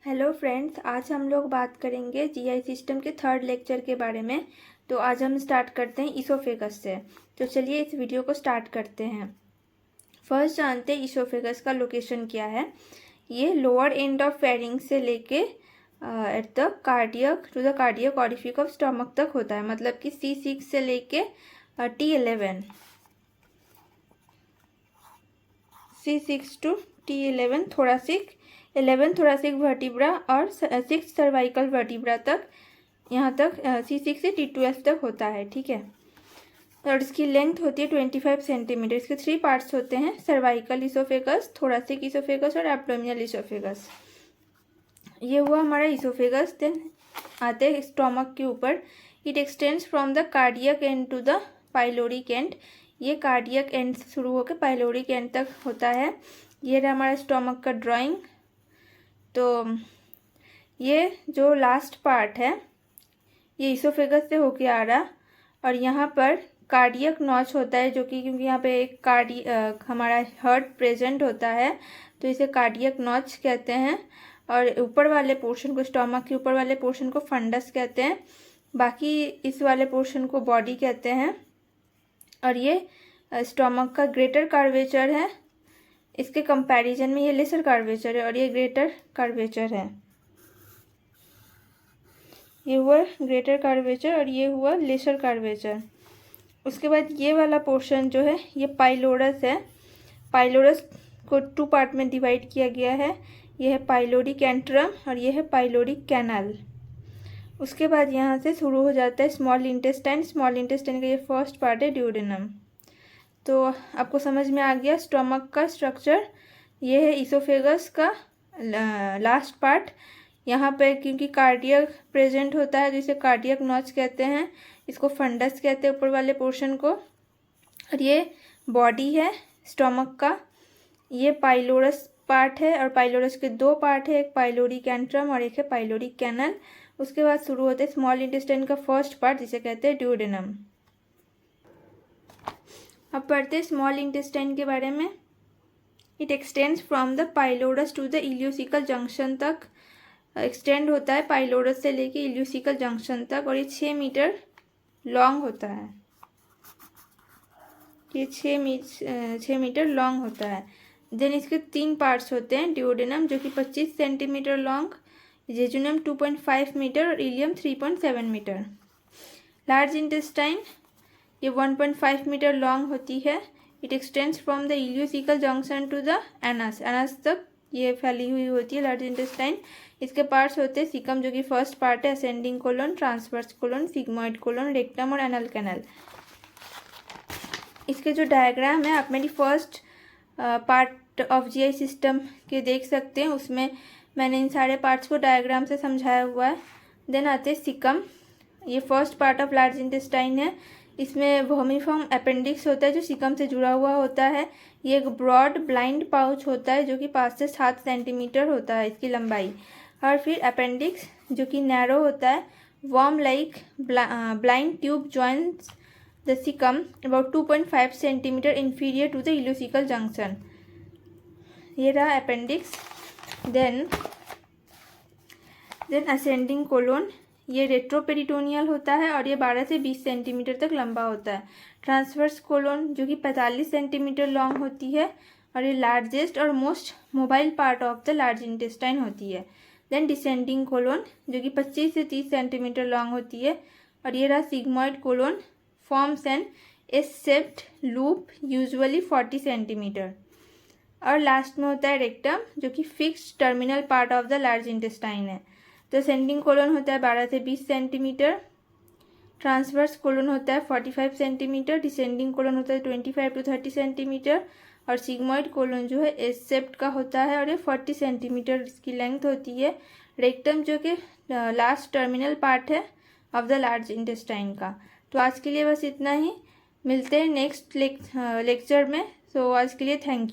Hello friends, आज हम लोग बात करेंगे जीआई सिस्टम के थर्ड लेक्चर के बारे में। तो आज हम स्टार्ट करते हैं इसोफेगस से। तो चलिए इस वीडियो को स्टार्ट करते हैं। फर्स्ट जानते हैं इसोफेगस का लोकेशन क्या है। ये लोअर एंड ऑफ फेरिंग्स से लेके at the cardiac to the cardiac orifice of stomach तक होता है। मतलब कि C6 से लेके T11, C6 to T11 thoracic, 11 thoracic vertebra और 6 सर्वाइकल वर्टिब्रा तक, यहाँ तक C6 से T12 तक होता है। ठीक है, और इसकी लेंथ होती है 25 सेंटीमीटर। इसके 3 पार्ट्स होते हैं, सर्वाइकल इसोफेगस, थोरासिक इसोफेगस और एब्डोमिनल इसोफेगस। ये हुआ हमारा इसोफेगस। देन आते हैं स्टोमक के ऊपर। It extends from the cardiac end to the pyloric end. ये कार्डियक एंड से शुरू होकर पाइलोरिक एंड तक होता है। ये रहा हमारा स्टोमक का ड्राइंग। तो ये जो लास्ट पार्ट है ये इसोफेगस से होके आ रहा, और यहाँ पर कार्डियक नॉच होता है, जो कि क्योंकि यहाँ पे एक हमारा हार्ट प्रेजेंट होता है तो इसे कार्डियक नॉच कहते हैं। और ऊपर वाले पोर्शन को, स्टोमक के ऊपर वाले पोर्शन को फंडस कहते हैं, बाकी इस वाले पोर्शन को बॉडी कहते हैं। और ये स्टोमक का ग्रेटर कर्वेचर है, इसके कंपैरिजन में ये लेसर कर्वेचर है और ये ग्रेटर कर्वेचर है। ये हुआ ग्रेटर कर्वेचर और ये हुआ लेसर कर्वेचर। उसके बाद ये वाला पोर्शन जो है ये पाइलोरस है। पाइलोरस को 2 पार्ट में डिवाइड किया गया है। ये है पाइलोरिक एंट्रम और ये है पाइलोरिक कैनाल। उसके बाद यहाँ से शुरू हो जाता है स्मॉल इंटेस्टाइन। स्मॉल इंटेस्टाइन का ये फर्स्ट पार्ट है ड्यूडेनम। तो आपको समझ में आ गया स्टोमक का स्ट्रक्चर। ये है इसोफेगस का लास्ट पार्ट। यहाँ पे क्योंकि कार्डियक प्रेजेंट होता है तो इसे कार्डियक नॉच कहते हैं, इसको फंडस कहते हैं ऊपर वाले पोर्शन को। और ये बॉडी है स्टोमक का। ये पाइलोरस पार्ट है और पाइलोरस के 2 पार्ट है, एक पाइलोरिक एंट्रम और एक है पाइलोरिक कैनल। उसके बाद शुरू होते हैं स्मॉल इंटेस्टाइन का फर्स्ट पार्ट जिसे कहते हैं ड्यूडेनम। अब पढ़ते हैं स्मॉल इंटेस्टाइन के बारे में। It extends from the pylorus to the ileocecal junction तक। एक्सटेंड होता है पाइलोरस से लेके इलियोसिकल जंक्शन तक, और ये 6 मीटर लॉन्ग होता है। ये 6 मीटर लॉन्ग होता है। देन इसके 3 पार्ट्स होते हैं, ड्यूडेनम जो कि 25 सेंटीमीटर लॉन्ग, जेजुनम 2.5 मीटर और इलियम 3.7 मीटर। लार्ज इंटेस्टाइन ये 1.5 मीटर लॉन्ग होती है। It extends from the ileocecal junction to the anus. Anus तक ये फैली हुई होती है लार्ज इंटेस्टाइन। इसके पार्ट्स होते हैं सिकम जो कि फर्स्ट पार्ट है, ascending colon, transverse colon, sigmoid colon, rectum और एनल कैनल। इसके जो डायग्राम है आप मेरी first part of GI system के देख सकते हैं, उसमें मैंने इन सारे पार्ट्स को डायग्राम से समझाया हुआ है। देन आते हैं सिकम। ये first part of large intestine है। इसमें वर्मिफॉर्म अपेंडिक्स होता है जो सिकम से जुड़ा हुआ होता है। ये एक ब्रॉड ब्लाइंड पाउच होता है जो कि 5 से 7 सेंटीमीटर होता है इसकी लंबाई। और फिर अपेंडिक्स जो कि नैरो होता है। Worm like blind tube joins the caecum about 2.5 centimetres inferior to the ileocecal junction. ये रहा अपेंडिक्स। देन असेंडिंग कोलोन, ये रेट्रोपेरिटोनियल होता है और ये 12 से 20 सेंटीमीटर तक लंबा होता है। ट्रांसवर्स कोलोन जो कि 45 सेंटीमीटर लॉन्ग होती है और ये लार्जेस्ट और most mobile part of the large intestine होती है। देन डिसेंडिंग कोलोन जो कि 25 से 30 सेंटीमीटर लॉन्ग होती है और ये रहा sigmoid colon, forms an S shaped loop usually 40 centimetres. और लास्ट में होता है रेक्टम जो कि fixed terminal part of the large intestine है। तो असेंडिंग कोलन होता है 12 से 20 सेंटीमीटर, ट्रांसवर्स कोलन होता है 45 सेंटीमीटर, डिसेंडिंग कोलन होता है 25 to 30 सेंटीमीटर, और सिग्मोइड कोलन जो है एस-शेप्ड का होता है और ये 40 सेंटीमीटर इसकी लेंथ होती है। रेक्टम जो कि लास्ट टर्मिनल पार्ट है ऑफ द लार्ज इंटेस्टाइन का। तो आज के लिए बस इतना ही, मिलते हैं नेक्स्ट लेक्चर में। सो आज के लिए थैंक यू।